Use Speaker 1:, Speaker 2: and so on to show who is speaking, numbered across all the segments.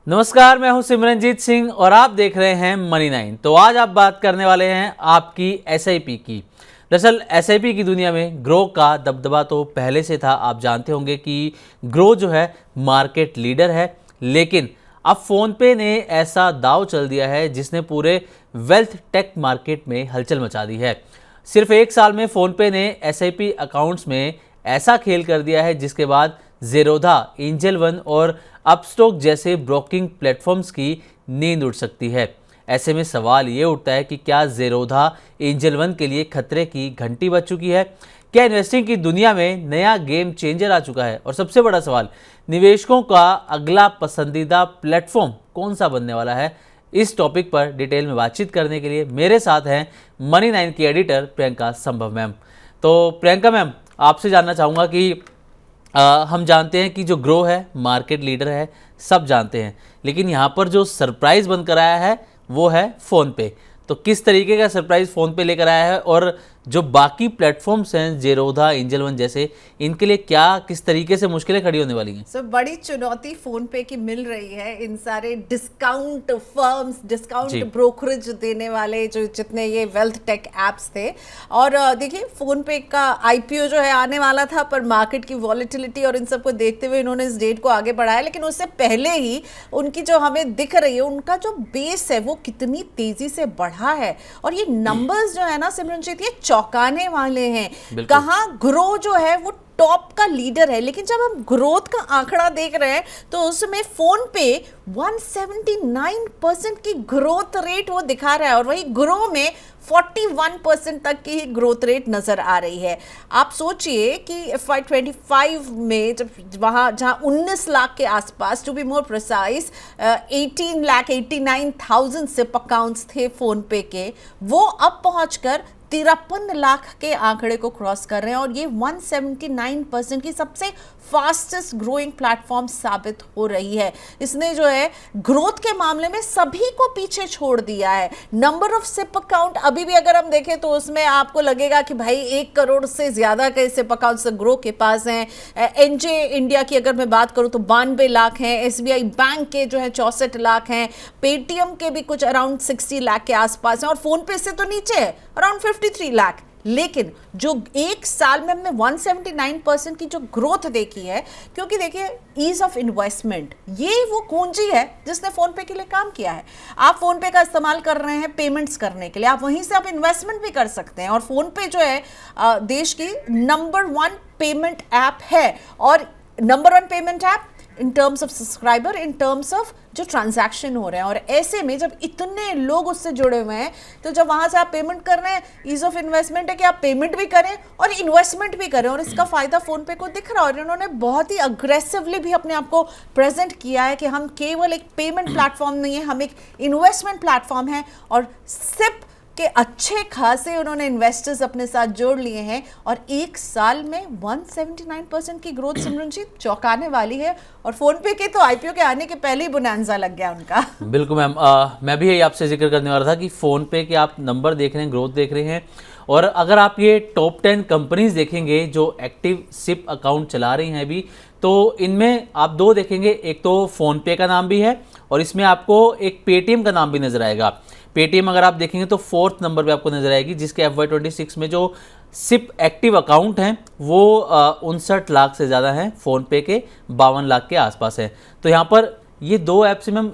Speaker 1: नमस्कार, मैं हूं सिमरनजीत सिंह और आप देख रहे हैं मनी 9। तो आज आप बात करने वाले हैं आपकी एसआईपी की। दरअसल एसआईपी की दुनिया में ग्रो का दबदबा तो पहले से था। आप जानते होंगे कि ग्रो जो है मार्केट लीडर है, लेकिन अब फ़ोनपे ने ऐसा दांव चल दिया है जिसने पूरे वेल्थ टेक मार्केट में हलचल मचा दी है। सिर्फ एक साल में फ़ोनपे ने एसआईपी अकाउंट्स में ऐसा खेल कर दिया है जिसके बाद ज़ेरोधा, एंजल वन और अपस्टॉक जैसे ब्रोकिंग प्लेटफॉर्म्स की नींद उड़ सकती है। ऐसे में सवाल ये उठता है कि क्या ज़ेरोधा एंजल वन के लिए खतरे की घंटी बज चुकी है? क्या इन्वेस्टिंग की दुनिया में नया गेम चेंजर आ चुका है? और सबसे बड़ा सवाल, निवेशकों का अगला पसंदीदा प्लेटफॉर्म कौन सा बनने वाला है? इस टॉपिक पर डिटेल में बातचीत करने के लिए मेरे साथ हैं मनी 9 की एडिटर प्रियंका संभव मैम। तो प्रियंका मैम, आपसे जानना चाहूँगा कि हम जानते हैं कि जो ग्रो है मार्केट लीडर है, सब जानते हैं, लेकिन यहाँ पर जो सरप्राइज़ बनकर आया है वो है फ़ोनपे। तो किस तरीके का सरप्राइज़ फ़ोनपे लेकर आया है और जो बाकी प्लेटफॉर्म्स हैं ज़ेरोधा, एंजल वन जैसे, इनके लिए क्या किस तरीके से मुश्किलें खड़ी होने वाली हैं?
Speaker 2: बड़ी चुनौती फोन पे की मिल रही है इन सारे डिस्काउंट फर्म्स, डिस्काउंट ब्रोकरेज देने वाले जो जितने ये वेल्थ टेक एप्स थे। और देखिए, फोन पे का आईपीओ जो है आने वाला था, पर मार्केट की वॉलेटिलिटी और इन सबको देखते हुए इन्होंने इस डेट को आगे बढ़ाया। लेकिन उससे पहले ही उनकी जो हमें दिख रही है, उनका जो बेस है वो कितनी तेजी से बढ़ा है। और ये नंबर्स जो है ना सिमरनजीत, ये चौंकाने वाले हैं। कहाँ ग्रो जो है वो टॉप का लीडर है, लेकिन जब हम ग्रोथ का आंकड़ा देख रहे हैं तो उसमें फोन पे 179% की ग्रोथ रेट वो दिखा रहा है, और वही ग्रो में 41% तक की ग्रोथ रेट नजर आ रही है। आप सोचिए कि FY25 में जब वहाँ जहाँ 19 लाख के आसपास, to be more precise 18,89,000 SIP accounts थे फोन पे के, वो अब पहुंचकर 53 लाख के आंकड़े को क्रॉस कर रहे हैं। और ये 179% की सबसे फास्टेस्ट ग्रोइंग प्लेटफॉर्म साबित हो रही है। इसने जो है ग्रोथ के मामले में सभी को पीछे छोड़ दिया है। नंबर ऑफ सिप अकाउंट अभी भी अगर हम देखें तो उसमें आपको लगेगा कि भाई 1 करोड़ से ज्यादा के सिप अकाउंट्स ग्रो के पास हैं। एनजे इंडिया की अगर मैं बात करूं तो 92 लाख हैं। एसबीआई बैंक के जो है 64 लाख हैं। पेटीएम के भी कुछ अराउंड 60 लाख के आसपास हैं, और फोन पे से तो नीचे है, अराउंड 53 लाख। लेकिन जो एक साल में हमने 179% की जो ग्रोथ देखी है, क्योंकि देखिए ईज ऑफ इन्वेस्टमेंट, ये वो कुंजी है जिसने फोन पे के लिए काम किया है। आप फोन पे का इस्तेमाल कर रहे हैं पेमेंट्स करने के लिए, आप वहीं से आप इन्वेस्टमेंट भी कर सकते हैं। और फोन पे जो है देश की नंबर 1 पेमेंट ऐप है, और number 1 payment app in terms of subscriber, in terms of जो ट्रांजैक्शन हो रहे हैं। और ऐसे में जब इतने लोग उससे जुड़े हुए हैं, तो जब वहां से आप पेमेंट कर रहे हैं, ईज ऑफ इन्वेस्टमेंट है कि आप पेमेंट भी करें और इन्वेस्टमेंट भी करें, और इसका फायदा फोन पे को दिख रहा है। और इन्होंने बहुत ही अग्रेसिवली भी अपने आप को प्रेजेंट किया है कि हम केवल एक पेमेंट प्लेटफॉर्म नहीं है, हम एक इन्वेस्टमेंट प्लेटफॉर्म है। और सिप के अच्छे खासे उन्होंने इन्वेस्टर्स अपने साथ जोड़ लिए हैं, और एक साल में 179% की ग्रोथ सिमरनजीत चौंकाने वाली है। और फोन पे के तो आईपीओ के आने के पहले ही बोनांजा लग गया उनका।
Speaker 1: बिल्कुल मैम, मैं भी यही आपसे जिक्र करने वाला था कि फ़ोन पे के आप नंबर देख रहे हैं, ग्रोथ देख रहे हैं, और अगर आप ये टॉप 10 कंपनीज देखेंगे जो एक्टिव सिप अकाउंट चला रही हैं अभी, तो इनमें आप 2 देखेंगे। एक तो फ़ोन पे का नाम भी है, और इसमें आपको एक पेटीएम का नाम भी नजर आएगा। पेटीएम अगर आप देखेंगे तो 4th नंबर पे आपको नजर आएगी, जिसके FY26 में जो सिप एक्टिव अकाउंट हैं वो 59 लाख से ज़्यादा हैं। फ़ोनपे के 52 लाख के आसपास है। तो यहाँ पर ये 2 ऐप से मैम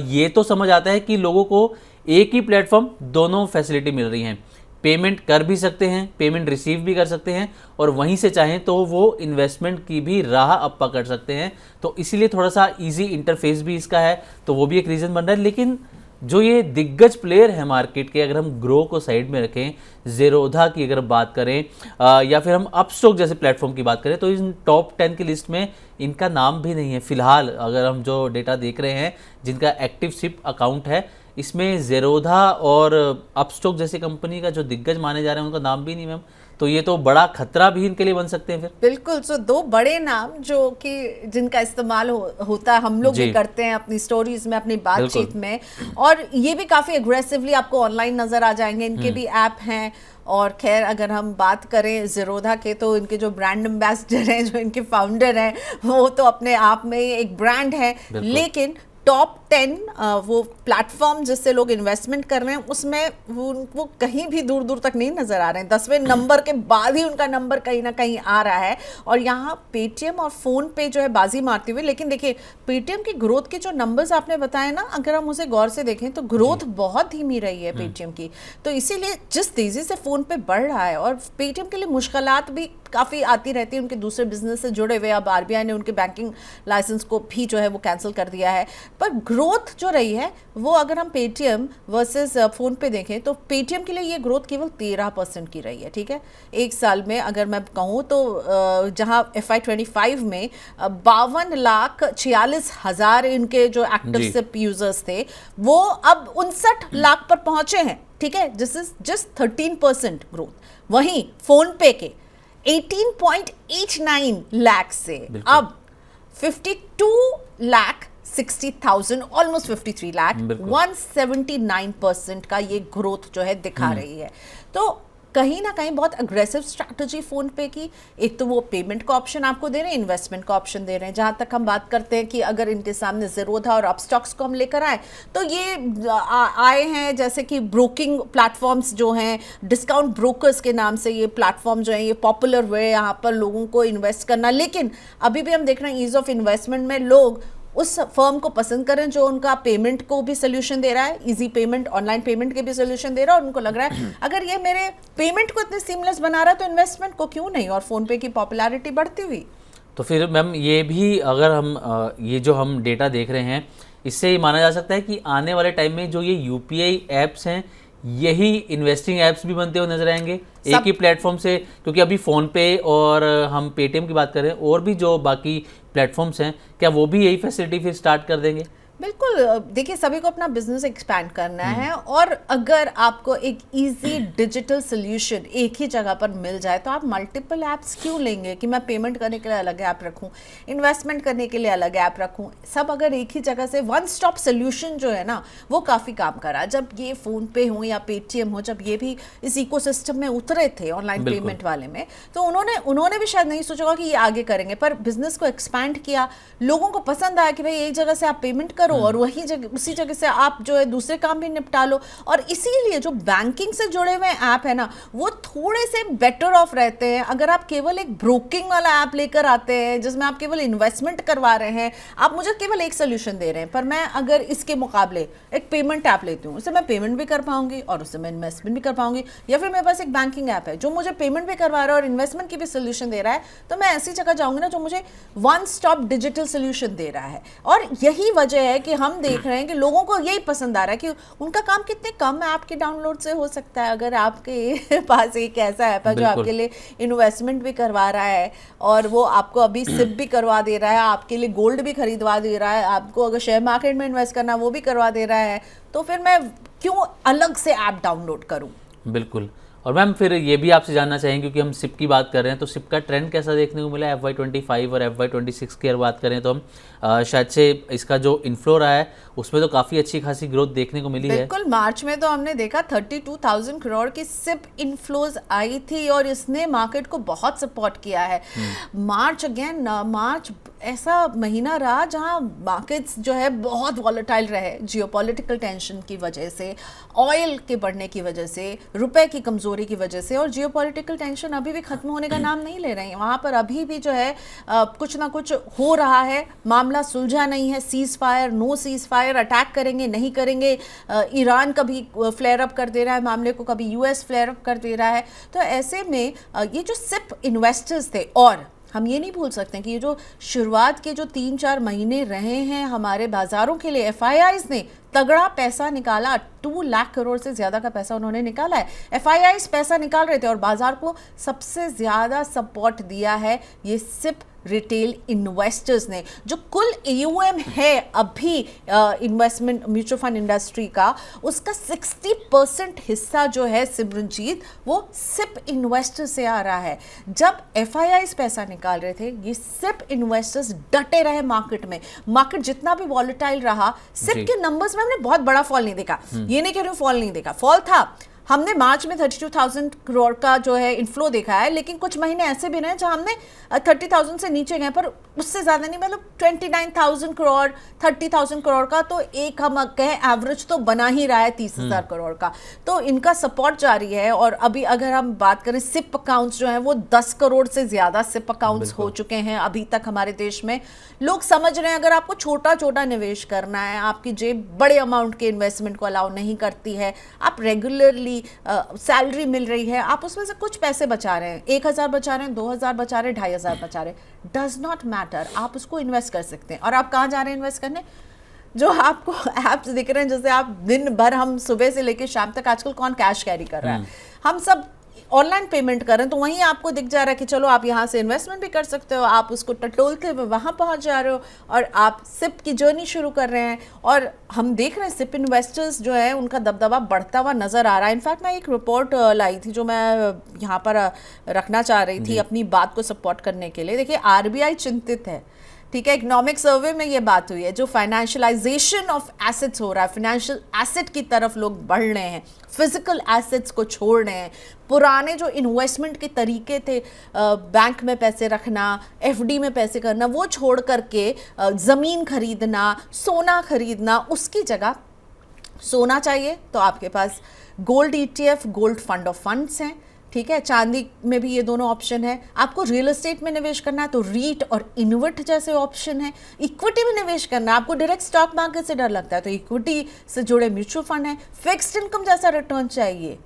Speaker 1: ये तो समझ आता है कि लोगों को एक ही प्लेटफॉर्म दोनों फैसिलिटी मिल रही हैं। पेमेंट कर भी सकते हैं, पेमेंट रिसीव भी कर सकते हैं, और वहीं से चाहें तो वो इन्वेस्टमेंट की भी राह अब पकड़ सकते हैं। तो इसीलिए थोड़ा सा ईजी इंटरफेस भी इसका है, तो वो भी एक रीज़न बन रहा है। लेकिन जो ये दिग्गज प्लेयर है मार्केट के, अगर हम ग्रो को साइड में रखें, ज़ेरोधा की अगर बात करें या फिर हम अपस्टॉक जैसे प्लेटफॉर्म की बात करें, तो इन टॉप 10 की लिस्ट में इनका नाम भी नहीं है फिलहाल। अगर हम जो डेटा देख रहे हैं जिनका एक्टिव सिप अकाउंट है, इसमें ज़ेरोधा और अपस्टॉक जैसी कंपनी का जो दिग्गज माने जा रहे हैं उनका नाम भी नहीं मैम। तो ये तो बड़ा खतरा भी इनके लिए बन सकते हैं फिर।
Speaker 2: बिल्कुल। सो 2 बड़े नाम जो कि जिनका इस्तेमाल होता है, हम लोग भी करते हैं अपनी स्टोरीज में, अपनी बातचीत में, और ये भी काफी एग्रेसिवली आपको ऑनलाइन नजर आ जाएंगे। इनके भी ऐप हैं। और खैर अगर हम बात करें ज़ेरोधा के, तो इनके जो ब्रांड एम्बेसडर हैं, जो इनके फाउंडर हैं, वो तो अपने आप में एक ब्रांड है। लेकिन टॉप 10 वो प्लेटफॉर्म जिससे लोग इन्वेस्टमेंट कर रहे हैं उसमें वो कहीं भी दूर दूर तक नहीं नजर आ रहे हैं। 10वें नंबर के बाद ही उनका नंबर कहीं ना कहीं आ रहा है। और यहाँ पेटीएम और फोन पे जो है बाजी मारते हुए, लेकिन देखिए पेटीएम की ग्रोथ के जो नंबर्स आपने बताए ना, अगर हम उसे गौर से देखें तो ग्रोथ बहुत धीमी रही है पेटीएम की। तो इसीलिए जिस तेजी से फोन पे बढ़ रहा है, और पेटीएम के लिए मुश्किलात भी काफ़ी आती रहती है उनके दूसरे बिजनेस से जुड़े हुए। अब आरबीआई ने उनके बैंकिंग लाइसेंस को भी जो है वो कैंसिल कर दिया है। पर ग्रोथ जो रही है वो, अगर हम पेटीएम वर्सेस फोन पे देखें तो पेटीएम के लिए ये ग्रोथ केवल 13% की रही है। ठीक है, एक साल में अगर मैं कहूँ तो जहाँ FY25 में 52,46,000 इनके जो एक्टिव सिप यूजर्स थे वो अब 59 लाख पर पहुंचे हैं। ठीक है, दिस इज जस्ट 13% ग्रोथ। वहीं फोन पे के 18.89 लाख से अब 52,60,000, ऑलमोस्ट 53 लाख, 179% का ये ग्रोथ जो है दिखा रही है। तो कहीं ना कहीं बहुत अग्रेसिव स्ट्रैटेजी फोन पे की। एक तो वो पेमेंट का ऑप्शन आपको दे रहे हैं, इन्वेस्टमेंट का ऑप्शन दे रहे हैं। जहां तक हम बात करते हैं कि अगर इनके सामने ज़ीरोधा और अपस्टॉक्स को हम लेकर आए तो ये आए हैं जैसे कि ब्रोकिंग प्लेटफॉर्म्स जो हैं, डिस्काउंट ब्रोकर्स के नाम से ये प्लेटफॉर्म जो है ये पॉपुलर हुए यहाँ पर लोगों को इन्वेस्ट करना। लेकिन अभी भी हम देख रहे हैं ईज ऑफ इन्वेस्टमेंट में लोग उस फर्म को पसंद करें जो उनका पेमेंट को भी सोल्यूशन दे रहा है, इजी पेमेंट, ऑनलाइन पेमेंट के भी सोल्यूशन दे रहा है। और उनको लग रहा है अगर ये मेरे पेमेंट को इतने सीमलेस बना रहा है तो इन्वेस्टमेंट को क्यों नहीं, और फोन पे की पॉपुलैरिटी बढ़ती हुई।
Speaker 1: तो फिर मैम ये भी अगर हम ये जो हम डेटा देख रहे हैं इससे ये माना जा सकता है कि आने वाले टाइम में जो ये यूपीआई ऐप्स हैं यही इन्वेस्टिंग ऐप्स भी बनते हुए नजर आएंगे एक ही प्लेटफॉर्म से, क्योंकि अभी फ़ोन पे और हम पेटीएम की बात करें और भी जो बाकी प्लेटफॉर्म्स हैं, क्या वो भी यही फैसिलिटी फिर स्टार्ट कर देंगे?
Speaker 2: बिल्कुल, देखिए सभी को अपना बिजनेस एक्सपैंड करना है, और अगर आपको एक इजी डिजिटल सोल्यूशन एक ही जगह पर मिल जाए तो आप मल्टीपल ऐप्स क्यों लेंगे कि मैं पेमेंट करने के लिए अलग ऐप रखूं, इन्वेस्टमेंट करने के लिए अलग ऐप रखूं। सब अगर एक ही जगह से वन स्टॉप सोल्यूशन जो है ना वो काफ़ी काम करा। जब ये फ़ोन पे हो या पेटीएम हो, जब ये भी इस इकोसिस्टम में उतरे थे ऑनलाइन पेमेंट वाले में, तो उन्होंने भी शायद नहीं सोचा होगा कि ये आगे करेंगे, पर बिजनेस को एक्सपैंड किया, लोगों को पसंद आया कि भाई एक जगह से आप पेमेंट करो और वही जगह उसी जगह से आप जो है दूसरे काम भी निपटा लो। और इसीलिए जो बैंकिंग से जुड़े हुए ऐप है ना वो थोड़े से बेटर ऑफ रहते हैं। अगर आप केवल एक ब्रोकिंग वाला ऐप लेकर आते हैं जिसमें आप केवल इन्वेस्टमेंट करवा रहे हैं, आप मुझे केवल एक सोल्यूशन दे रहे हैं, पर मैं अगर इसके मुकाबले एक पेमेंट ऐप लेती हूँ, उससे मैं पेमेंट भी कर पाऊंगी और उससे मैं इन्वेस्टमेंट भी कर पाऊंगी, या फिर मेरे पास एक बैंकिंग ऐप है जो मुझे पेमेंट भी करवा रहा है और इन्वेस्टमेंट की भी सोल्यूशन दे रहा है, तो मैं ऐसी जगह जाऊंगी ना जो मुझे वन स्टॉप डिजिटल सोल्यूशन दे रहा है। और यही वजह है कि हम देख रहे हैं कि लोगों को यही पसंद आ रहा है कि उनका काम कितने कम ऐप के डाउनलोड से हो सकता है। अगर आपके पास एक ऐसा ऐप है जो आपके लिए इन्वेस्टमेंट भी करवा रहा है और वो आपको अभी सिप भी करवा दे रहा है, आपके लिए गोल्ड भी खरीदवा दे रहा है, आपको अगर शेयर मार्केट में इन्वेस्ट करना वो भी करवा दे रहा है, तो फिर मैं क्यों अलग से ऐप डाउनलोड करूं।
Speaker 1: बिल्कुल। और मैम फिर ये भी आपसे जानना चाहेंगे, क्योंकि हम सिप की बात कर रहे हैं, तो सिप का ट्रेंड कैसा देखने को मिला है FY25 और FY26 की अगर बात करें तो हम शायद से इसका जो इन्फ्लो रहा है उसमें तो काफ़ी अच्छी खासी ग्रोथ देखने को मिली है।
Speaker 2: बिल्कुल, मार्च में तो हमने देखा 32,000 करोड़ की सिप इनफ्लोज आई थी और इसने मार्केट को बहुत सपोर्ट किया है। मार्च ऐसा महीना रहा जहां मार्केट्स जो है बहुत वॉलेटाइल रहे, जियोपॉलिटिकल टेंशन की वजह से, ऑयल के बढ़ने की वजह से, रुपए की कमजोरी की वजह से, और जियोपॉलिटिकल टेंशन अभी भी खत्म होने का नाम नहीं ले रही है। वहां पर अभी भी जो है कुछ ना कुछ हो रहा है, मामला सुलझा नहीं है। Cease fire, no cease fire, attack करेंगे नहीं करेंगे, ईरान कभी फ्लेयर अप कर दे रहा है मामले को, कभी यूएस फ्लेयर अप कर दे रहा है। तो ऐसे में ये जो सिप इन्वेस्टर्स थे, और हम ये नहीं भूल सकते कि ये जो शुरुआत के जो 3-4 महीने रहे हैं हमारे बाजारों के लिए, FIIs ने तगड़ा पैसा निकाला, 2 लाख करोड़ से ज्यादा का पैसा उन्होंने निकाला है। FIIs पैसा निकाल रहे थे और बाजार को सबसे ज्यादा सपोर्ट दिया है ये सिप रिटेल इन्वेस्टर्स ने। जो कुल AUM है अभी इन्वेस्टमेंट म्यूचुअल फंड इंडस्ट्री का, उसका 60% हिस्सा जो है सिमरनजीत वो सिप इन्वेस्टर से आ रहा है। जब FIIs पैसा निकाल रहे थे, ये सिप इन्वेस्टर्स डटे रहे मार्केट में। मार्केट जितना भी वॉलेटाइल रहा, सिप के नंबर्स में हमने बहुत बड़ा फॉल नहीं देखा। ये नहीं कह रही हूँ फॉल नहीं देखा, फॉल था, हमने मार्च में 32,000 करोड़ का जो है इनफ्लो देखा है, लेकिन कुछ महीने ऐसे भी रहे जहां हमने 30,000 से नीचे गए, पर उससे ज़्यादा नहीं, मतलब 29,000 करोड़ 30,000 करोड़ का तो एक हम कहें एवरेज तो बना ही रहा है 30,000 करोड़ का। तो इनका सपोर्ट जारी है। और अभी अगर हम बात करें सिप अकाउंट्स जो हैं वो 10 करोड़ से ज़्यादा सिप अकाउंट्स हो चुके हैं अभी तक हमारे देश में। लोग समझ रहे हैं अगर आपको छोटा छोटा निवेश करना है, आपकी जेब बड़े अमाउंट के इन्वेस्टमेंट को अलाउ नहीं करती है, आप रेगुलरली सैलरी मिल रही है, आप उसमें से कुछ पैसे बचा रहे हैं, 1,000 बचा रहे हैं, 2,000 बचा रहे हैं, 2,500 बचा रहे हैं, डज नॉट मैटर, आप उसको इन्वेस्ट कर सकते हैं। और आप कहाँ जा रहे हैं इन्वेस्ट करने? जो आपको ऐप्स दिख रहे हैं, जैसे आप दिन भर, हम सुबह से लेकर शाम तक, आजकल कौन कैश कैरी कर रहा है, हम सब ऑनलाइन पेमेंट कर रहे हैं, तो वहीं आपको दिख जा रहा है कि चलो आप यहाँ से इन्वेस्टमेंट भी कर सकते हो, आप उसको टटोलते हुए वहाँ पहुँच जा रहे हो और आप सिप की जर्नी शुरू कर रहे हैं। और हम देख रहे हैं सिप इन्वेस्टर्स जो है उनका दबदबा बढ़ता हुआ नज़र आ रहा है। इनफैक्ट मैं एक रिपोर्ट लाई थी जो मैं यहाँ पर रखना चाह रही थी अपनी बात को सपोर्ट करने के लिए। देखिए, आरबीआई चिंतित है, ठीक है, इकोनॉमिक सर्वे में ये बात हुई है, जो फाइनेंशियलाइजेशन ऑफ एसेट्स हो रहा है, फाइनेंशियल एसेट की तरफ लोग बढ़ रहे हैं, फिजिकल एसेट्स को छोड़ रहे हैं, पुराने जो इन्वेस्टमेंट के तरीके थे, बैंक में पैसे रखना, एफडी में पैसे करना, वो छोड़ करके ज़मीन खरीदना, सोना खरीदना, उसकी जगह सोना चाहिए तो आपके पास gold ETF, gold fund of funds हैं, ठीक है, चांदी में भी ये दोनों ऑप्शन है। आपको रियल एस्टेट में निवेश करना है तो रीट और इन्वेट जैसे ऑप्शन है। इक्विटी में निवेश करना है, आपको डायरेक्ट स्टॉक मार्केट से डर लगता है तो इक्विटी से जुड़े म्यूचुअल फंड है। फिक्स्ड इनकम जैसा रिटर्न चाहिए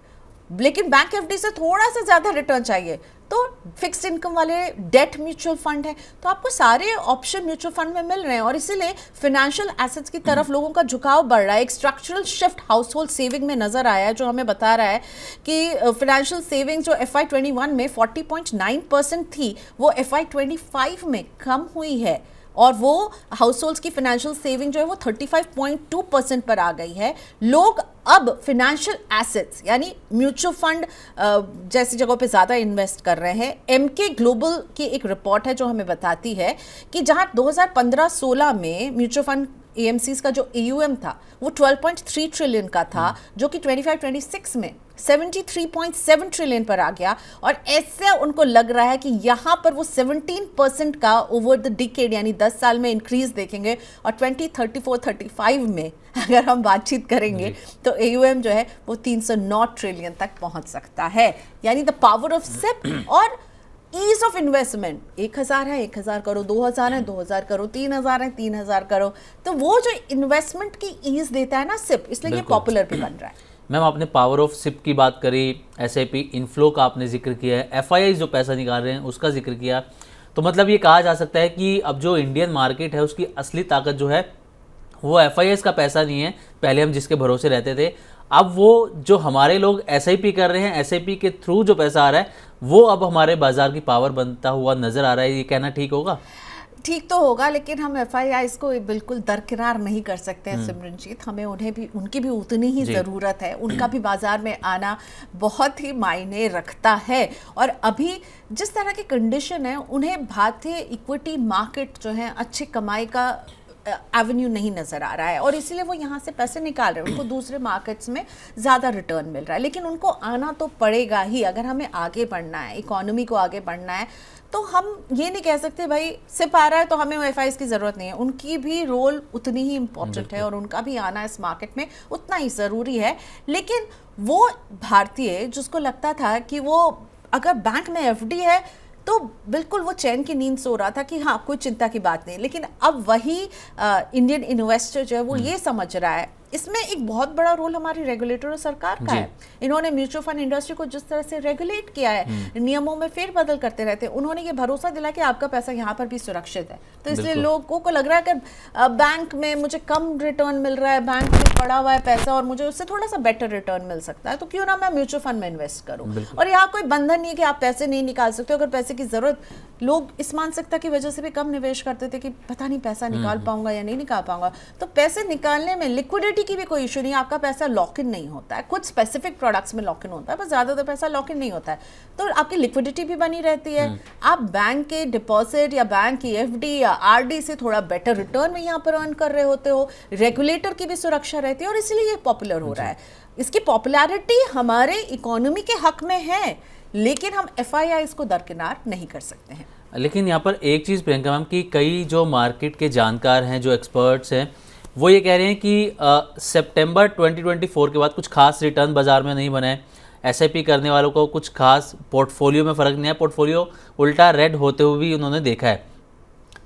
Speaker 2: लेकिन बैंक एफडी से थोड़ा सा ज़्यादा रिटर्न चाहिए तो फिक्स्ड इनकम वाले डेट म्यूचुअल फंड है। तो आपको सारे ऑप्शन म्यूचुअल फंड में मिल रहे हैं और इसीलिए फाइनेंशियल एसेट्स की तरफ लोगों का झुकाव बढ़ रहा है। एक structural shift house hold saving में नजर आया है जो हमें बता रहा है कि फाइनेंशियल सेविंग जो FY21 में 40.9% थी वो FY25 में कम हुई है और वो हाउस होल्ड्स की फाइनेंशियल सेविंग जो है वो 35.2% पर आ गई है। लोग अब फाइनेंशियल एसेट्स यानी म्यूचुअल फंड जैसी जगहों पे ज़्यादा इन्वेस्ट कर रहे हैं। एमके ग्लोबल की एक रिपोर्ट है जो हमें बताती है कि जहां 2015-16 में म्यूचुअल फंड AMCs का जो AUM था वो 12.3 ट्रिलियन का था, जो कि 25-26 में 73.7 ट्रिलियन पर आ गया और ऐसे उनको लग रहा है कि यहाँ पर वो 17% का ओवर द डिकेड यानी 10 साल में इंक्रीज देखेंगे और 2034-35 में अगर हम बातचीत करेंगे तो AUM जो है वो 309 ट्रिलियन तक पहुँच सकता है। यानी द पावर ऑफ सिप और ईज ऑफ इन्वेस्टमेंट, 1,000 है 1,000 करो, 2,000 है 2,000 करो, 3,000 है 3,000 करो, तो वो जो इन्वेस्टमेंट की ईज देता है ना सिप, इसलिए ये पॉपुलर भी बन रहा है।
Speaker 1: मैम, आपने पावर ऑफ सिप की बात करी, SIP इनफ्लो का आपने जिक्र किया है, FIIs जो पैसा निकाल रहे हैं उसका जिक्र किया, तो मतलब ये कहा जा सकता है कि अब जो इंडियन मार्केट है उसकी असली ताकत जो है वो FIIs का पैसा नहीं है, पहले हम जिसके भरोसे रहते थे, अब वो जो हमारे लोग SIP कर रहे हैं, SIP के थ्रू जो पैसा आ रहा है वो अब हमारे बाजार की पावर बनता हुआ नजर आ रहा है। ये कहना ठीक होगा?
Speaker 2: ठीक तो होगा, लेकिन हम FIIs को बिल्कुल दरकिनार नहीं कर सकते हैं सिमरनजीत। हमें उन्हें भी, उनकी भी उतनी ही ज़रूरत है, उनका भी बाज़ार में आना बहुत ही मायने रखता है। और अभी जिस तरह की कंडीशन है उन्हें भारतीय इक्विटी मार्केट जो है अच्छी कमाई का एवेन्यू नहीं नज़र आ रहा है और इसीलिए वो यहाँ से पैसे निकाल रहे हैं, उनको दूसरे मार्केट्स में ज़्यादा रिटर्न मिल रहा है। लेकिन उनको आना तो पड़ेगा ही, अगर हमें आगे बढ़ना है, इकोनॉमी को आगे बढ़ना है, तो हम ये नहीं कह सकते भाई सिप आ रहा है तो हमें FIIs की ज़रूरत नहीं है। उनकी भी रोल उतनी ही इम्पोर्टेंट है और उनका भी आना इस मार्केट में उतना ही ज़रूरी है। लेकिन वो भारतीय जिसको लगता था कि वो अगर बैंक में FD है तो बिल्कुल वो चैन की नींद सो रहा था कि हाँ कोई चिंता की बात नहीं, लेकिन अब वही इंडियन इन्वेस्टर जो है वो ये समझ रहा है इसमें एक बहुत बड़ा रोल हमारी रेगुलेटर और सरकार का है। इन्होंने म्यूचुअल फंड इंडस्ट्री को जिस तरह से रेगुलेट किया है, नियमों में फेरबदल करते रहते हैं, उन्होंने ये भरोसा दिलाया कि आपका पैसा यहाँ पर भी सुरक्षित है। तो इसलिए लोगों को लग रहा है कि बैंक में मुझे कम रिटर्न मिल रहा है, बैंक में पड़ा हुआ है पैसा और मुझे उससे थोड़ा सा बेटर रिटर्न मिल सकता है, तो क्यों ना मैं म्यूचुअल फंड में इन्वेस्ट करूँ। और यहाँ कोई बंधन नहीं है कि आप पैसे नहीं निकाल सकते। अगर पैसे की जरूरत, लोग इस मानसिकता की वजह से भी कम निवेश करते थे कि पता नहीं पैसा निकाल पाऊंगा या नहीं निकाल पाऊंगा। तो पैसे निकालने में लिक्विडिटी की भी कोई इशू नहीं है, आपका पैसा लॉक इन नहीं होता है, कुछ स्पेसिफिक प्रोडक्ट्स में लॉक इन होता है, पर ज्यादातर पैसा लॉक इन नहीं होता है, तो आपकी लिक्विडिटी भी बनी रहती है। आप बैंक के डिपॉजिट या बैंक की FD या RD से थोड़ा बेटर रिटर्न में यहाँ पर अर्न कर रहे होते हो, रेगुलेटर की भी सुरक्षा रहती है और इसलिए ये पॉपुलर हो रहा है। इसकी पॉपुलैरिटी हमारे इकोनॉमी के हक में है, लेकिन हम FIIs को दरकिनार नहीं कर सकते हैं।
Speaker 1: लेकिन यहाँ पर एक चीज़ प्रियंका मैम कि कई जो मार्केट के जानकार हैं, जो एक्सपर्ट्स हैं, वो ये कह रहे हैं कि सितंबर 2024 के बाद कुछ खास रिटर्न बाज़ार में नहीं बना है। SIP करने वालों को कुछ खास पोर्टफोलियो में फ़र्क नहीं है, पोर्टफोलियो उल्टा रेड होते हुए भी उन्होंने देखा है।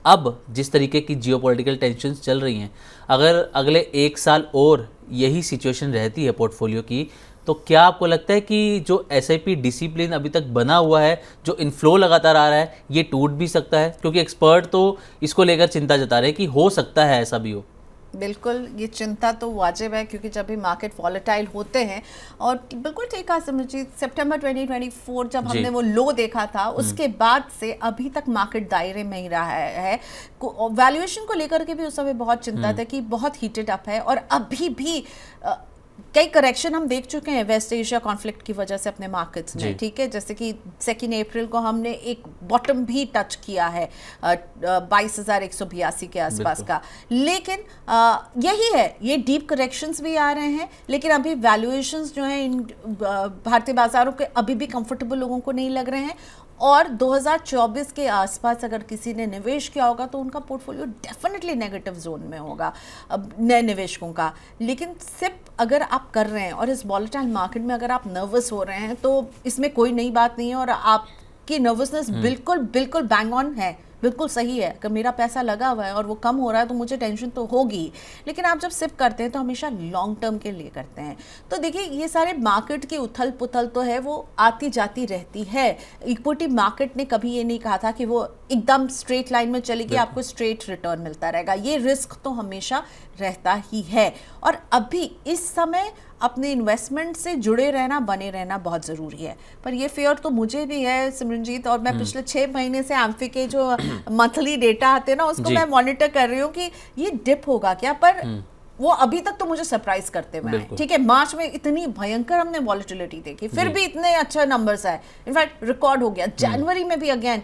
Speaker 1: अब जिस तरीके की जियोपॉलिटिकल टेंशन्स चल रही हैं, अगर अगले 1 साल और यही सिचुएशन रहती है पोर्टफोलियो की, तो क्या आपको लगता है कि जो SIP डिसिप्लिन अभी तक बना हुआ है, जो इनफ्लो लगातार आ रहा है, ये टूट भी सकता है? क्योंकि एक्सपर्ट तो इसको लेकर चिंता जता रहे हैं कि हो सकता है ऐसा भी हो।
Speaker 2: बिल्कुल, ये चिंता तो वाजिब है, क्योंकि जब भी मार्केट वॉलेटाइल होते हैं, और बिल्कुल ठीक है सिमरजीत, सितंबर 2024 जब हमने वो लो देखा था, उसके बाद से अभी तक मार्केट दायरे में ही रहा है। वैल्यूएशन को लेकर के भी उस समय बहुत चिंता था कि बहुत हीटेड अप है, और अभी भी कई करेक्शन हम देख चुके हैं वेस्ट एशिया कॉन्फ्लिक्ट की वजह से अपने मार्केट्स में, ठीक है। जैसे कि 2 अप्रैल को हमने एक बॉटम भी टच किया है 22,182 के आसपास का, लेकिन यही है, ये डीप करेक्शंस भी आ रहे हैं, लेकिन अभी वैल्यूएशंस जो हैं इन भारतीय बाजारों के अभी भी कंफर्टेबल लोगों को नहीं लग रहे हैं। और 2024 के आसपास अगर किसी ने निवेश किया होगा तो उनका पोर्टफोलियो डेफिनेटली नेगेटिव जोन में होगा नए निवेशकों का। लेकिन सिर्फ अगर आप कर रहे हैं और इस वॉलेटाइल मार्केट में अगर आप नर्वस हो रहे हैं तो इसमें कोई नई बात नहीं है, और आपकी नर्वसनेस बिल्कुल बिल्कुल बैंग ऑन है, बिल्कुल सही है। अगर मेरा पैसा लगा हुआ है और वो कम हो रहा है तो मुझे टेंशन तो होगी, लेकिन आप जब सिप करते हैं तो हमेशा लॉन्ग टर्म के लिए करते हैं। तो देखिए, ये सारे मार्केट की उथल पुथल तो है, वो आती जाती रहती है। इक्विटी मार्केट ने कभी ये नहीं कहा था कि वो एकदम स्ट्रेट लाइन में चलेगी, आपको स्ट्रेट रिटर्न मिलता रहेगा। ये रिस्क तो हमेशा रहता ही है, और अभी इस समय अपने इन्वेस्टमेंट से जुड़े रहना, बने रहना बहुत ज़रूरी है। पर ये फेयर तो मुझे भी है सिमरनजीत, और मैं पिछले 6 महीने से एम्फी के जो मंथली डेटा आते हैं ना, उसको मैं मॉनिटर कर रही हूँ कि ये डिप होगा क्या, पर वो अभी तक तो मुझे सरप्राइज करते हुए आए। ठीक है, मार्च में इतनी भयंकर हमने वॉलेटिलिटी देखी, फिर भी इतने अच्छे नंबर्स आए, इनफैक्ट रिकॉर्ड हो गया। जनवरी में भी अगेन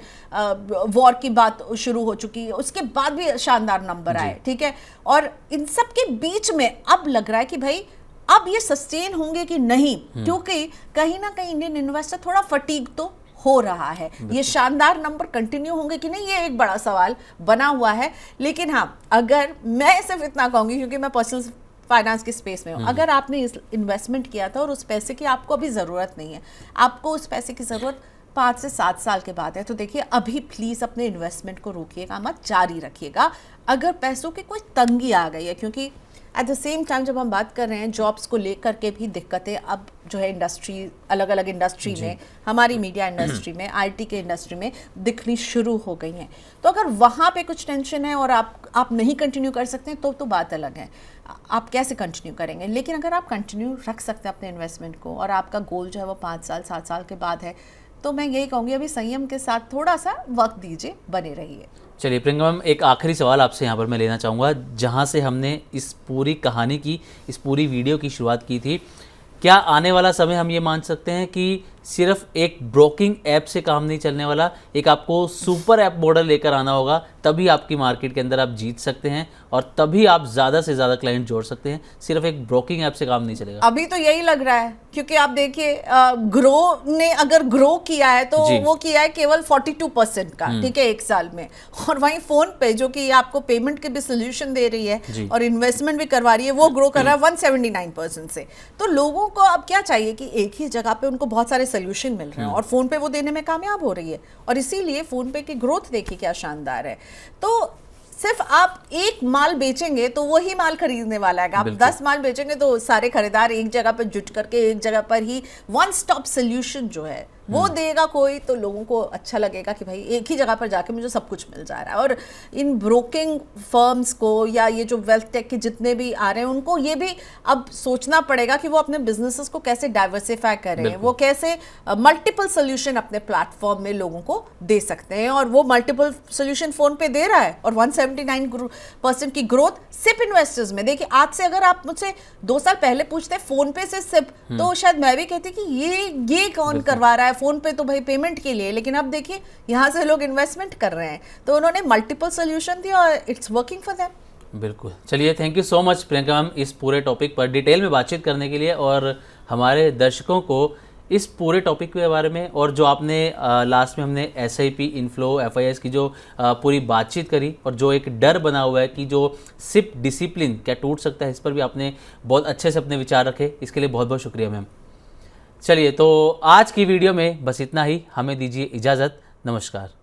Speaker 2: वॉर की बात शुरू हो चुकी है, उसके बाद भी शानदार नंबर आए, ठीक है। और इन सब के बीच में अब लग रहा है कि भाई अब ये सस्टेन होंगे कि नहीं, क्योंकि कहीं ना कहीं इंडियन इन्वेस्टर थोड़ा फटीग तो हो रहा है। ये शानदार नंबर कंटिन्यू होंगे कि नहीं, ये एक बड़ा सवाल बना हुआ है। लेकिन हाँ, अगर मैं सिर्फ इतना कहूंगी, क्योंकि मैं पर्सनल फाइनेंस की स्पेस में हूँ, अगर आपने इन्वेस्टमेंट किया था और उस पैसे की आपको अभी ज़रूरत नहीं है, आपको उस पैसे की ज़रूरत 5 से 7 साल के बाद है, तो देखिए अभी प्लीज़ अपने इन्वेस्टमेंट को रोकिएगा मत, जारी रखिएगा। अगर पैसों की कोई तंगी आ गई है, क्योंकि एट द सेम टाइम जब हम बात कर रहे हैं जॉब्स को लेकर के भी दिक्कतें अब जो है इंडस्ट्री, अलग अलग इंडस्ट्री में, हमारी मीडिया इंडस्ट्री में, IT के इंडस्ट्री में दिखनी शुरू हो गई हैं। तो अगर वहाँ पे कुछ टेंशन है और आप नहीं कंटिन्यू कर सकते हैं तो बात अलग है, आप कैसे कंटिन्यू करेंगे। लेकिन अगर आप कंटिन्यू रख सकते हैं अपने इन्वेस्टमेंट को, और आपका गोल जो है वो 5 साल 7 साल के बाद है, तो मैं यही कहूँगी अभी संयम के साथ थोड़ा सा वक्त दीजिए, बने रहिए।
Speaker 1: चलिए प्रियंका मैम, एक आखिरी सवाल आपसे यहाँ पर मैं लेना चाहूँगा, जहाँ से हमने इस पूरी कहानी की, इस पूरी वीडियो की शुरुआत की थी। क्या आने वाला समय हम ये मान सकते हैं कि सिर्फ एक ब्रोकिंग ऐप से काम नहीं चलने वाला, एक आपको सुपर ऐप मॉडल लेकर आना होगा, तभी आपकी मार्केट के अंदर आप जीत सकते हैं और तभी आप ज़्यादा से ज़्यादा क्लाइंट जोड़ सकते हैं? सिर्फ एक ब्रोकिंग ऐप से काम नहीं चलेगा।
Speaker 2: अभी तो यही लग रहा है, क्योंकि आप देखिए ग्रो ने अगर ग्रो किया है तो वो किया है केवल 42% का, ठीक है, 1 साल में। और वहीं फोन पे जो कि आपको पेमेंट के भी सोल्यूशन दे रही है और इन्वेस्टमेंट भी करवा रही है, वो ग्रो कर रहा है 179% से। तो लोगों को अब क्या चाहिए कि एक ही जगह पे उनको बहुत सारे सोल्यूशन मिल रहे हैं, और फोन पे वो देने में कामयाब हो रही है, और इसीलिए फोन पे की ग्रोथ देखिए क्या शानदार है। तो सिर्फ आप एक माल बेचेंगे तो वही माल खरीदने वाला है। आप 10 माल बेचेंगे तो सारे खरीदार एक जगह पर जुट करके एक जगह पर ही वन स्टॉप सोल्यूशन जो है वो देगा कोई, तो लोगों को अच्छा लगेगा कि भाई एक ही जगह पर जाके मुझे सब कुछ मिल जा रहा है। और इन ब्रोकिंग फर्म्स को या ये जो वेल्थ टेक के जितने भी आ रहे हैं, उनको ये भी अब सोचना पड़ेगा कि वो अपने बिजनेसेस को कैसे डाइवर्सिफाई करें, वो कैसे मल्टीपल सोल्यूशन अपने प्लेटफॉर्म में लोगों को दे सकते हैं। और वो मल्टीपल सोल्यूशन फोन पे दे रहा है, और 179% की ग्रोथ सिप इन्वेस्टर्स में। देखिए, आज से अगर आप मुझसे 2 साल पहले पूछते फोन पे से सिप, तो शायद मैं भी कहती कि ये कौन करवा रहा है, फोन पे तो भाई पेमेंट के लिए। लेकिन अब देखिए यहाँ से लोग इन्वेस्टमेंट कर रहे हैं, तो उन्होंने मल्टीपल सोल्यूशन दिया और इट्स वर्किंग फॉर देम।
Speaker 1: बिल्कुल। चलिए, thank you so much Priyanka ma'am इस पूरे टॉपिक पर डिटेल में बातचीत करने के लिए और हमारे दर्शकों को इस पूरे टॉपिक के बारे में, और जो आपने लास्ट में हमने SIP इनफ्लो FIS की जो पूरी बातचीत करी और जो एक डर बना हुआ है कि जो सिप डिसिप्लिन क्या टूट सकता है, इस पर भी आपने बहुत अच्छे से अपने विचार रखे। इसके लिए बहुत बहुत शुक्रिया मैम। चलिए, तो आज की वीडियो में बस इतना ही। हमें दीजिए इजाज़त। नमस्कार।